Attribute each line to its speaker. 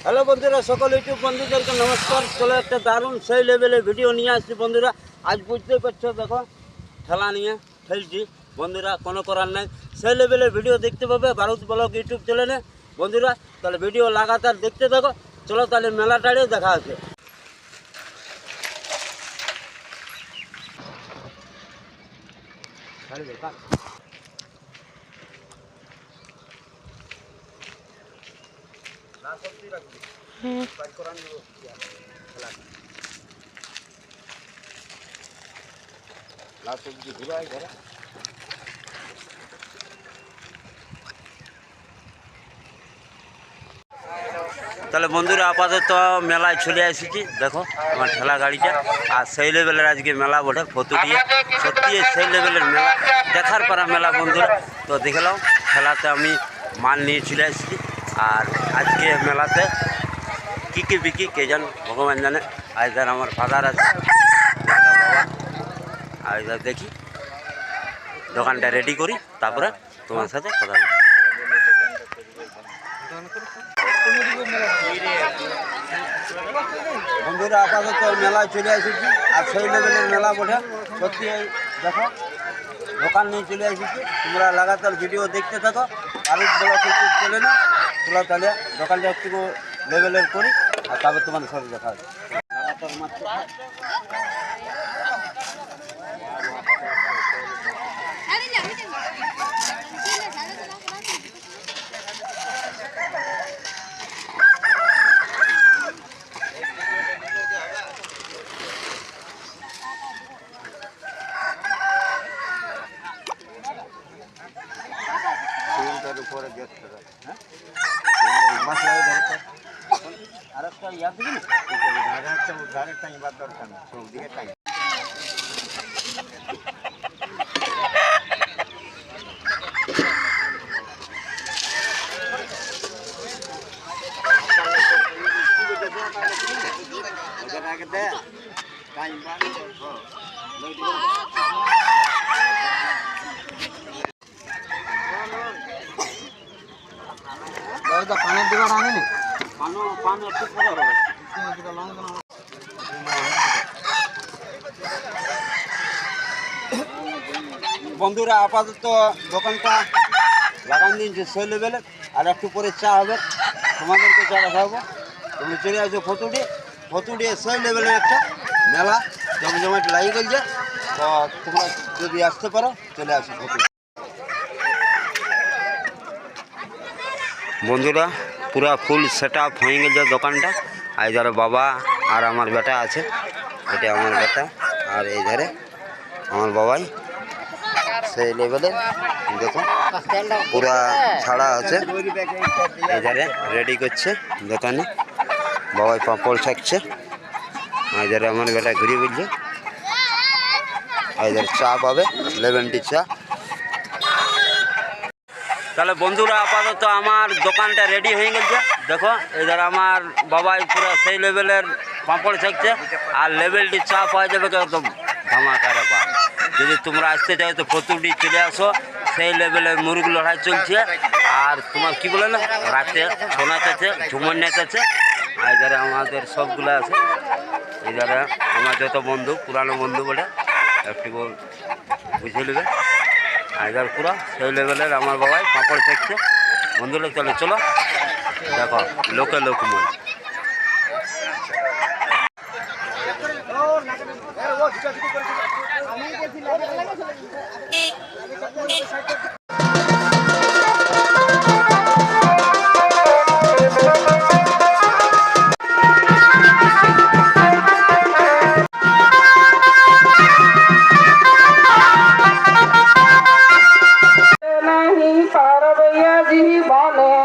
Speaker 1: Hello বন্ধুরা, সকল YouTube বন্ধুদেরকে নমস্কার। চলো একটা দারুণ সেই লেভেলের ভিডিও নিয়ে আসছি বন্ধুরা। আজ বুঝতেই পারছো, দেখো ঠেলা নিয়ে ফেলছি বন্ধুরা, কোনো করার নাই। সেই লেভেলের ভিডিও দেখতে পাবে ভারত ব্লগ ইউটিউব চ্যানেলে বন্ধুরা। তাহলে ভিডিও লাগাতার দেখতে থাকো। চলো তাহলে মেলাটারে দেখা আছে। তাহলে বন্ধুরা আপাতত মেলায় চলে এসেছি। দেখো আমার ঠেলা গাড়িটা, আর সেই লেভেলের আজকে মেলা বটে ফতুটিয়ে। সত্যি সেই লেভেলের মেলা, দেখার পারা মেলা বন্ধুরা। তো দেখলাম ঠেলাতে আমি মাল নিয়ে চলে এসেছি। আর আজকে মেলাতে কী কী বিক্রি কে জান, ভগবান জানে। আইদার আমার ফাদার আছে, বাবা। আইদার দেখি দোকানটা রেডি করি, তারপরে তোমার সাথে কথা বলি। বন্ধুরা আপাতত মেলায় চলে এসেছি, আর সেই লেভেলের মেলা বটে সত্যি। দেখো দোকান নিয়ে চলে এসেছি, তোমরা লাগাতার ভিডিও দেখতে থাকো। ভারত ব্লগ ইউটিউব চ্যানেলে তোলা, তাহলে দোকানটা একটু লেভেলের করি, আর তারপর তোমাদের সাথে দেখা হবে। লাগাতার মাত্র উপরে গ্যাস আর একটা ইয়া দিবি না, একটা ইবার দরকার না, সব দিকে টাইম। পানের দিবার আনেনি, পান একটু পরে হবে। বন্ধুরা আপাতত দোকানটা লাগান দিয়েছে সেই লেভেলে, আর একটু পরে চা হবে, তোমাদেরকে চা দেখাবো। তুমি চলে আসো ফতুড়ি সেই লেভেলের একটা মেলা জমজমাট লাগিয়ে গেছে। তো তোমরা যদি আসতে পারো চলে আসো ফতুড়ি। বন্ধুরা পুরা ফুল সেট আপ হয়ে গেছে দোকানটা। আর যারা বাবা আর আমার বেটা আছে, এটা আমার বেটা, আর এই ধারে আমার বাবাই সেই লেভেলে। দেখো পুরা ছাড়া আছে, এই ধারে রেডি করছে দোকানে। বাবাই পাঁপড় ছাকছে, এই ধারে আমার বেটা ঘুরে বুঝছে। এই ধারে চা পাবে, লেমন টি চা। তাহলে বন্ধুরা আপাতত আমার দোকানটা রেডি হয়ে গেছে। দেখো এদের আমার বাবাই পুরো সেই লেভেলের পাঁপড় ছাকছে, আর লেভেলটি চা পাওয়া যাবে একদম ধামাকারে পা। যদি তোমরা আসতে চাও তো ফতুড়ি চলে আসো, সেই লেভেলের মুরগ লড়াই চলছে। আর তোমার কি বলে না, রাতে ছৌ নাচ আছে, ঝুমর নাচ আছে। আর এধারে আমাদের সবগুলো আছে। এধারে আমার যত বন্ধু, পুরানো বন্ধু বলে একটু বুঝে নেবে। আইদার পুরো সেই লেভেলের আমার বাবাই পাঁপড় থাকছে বন্ধুরা। চলে চলো দেখো লোকে লোকময়।
Speaker 2: नहीं पार भैया जी बोले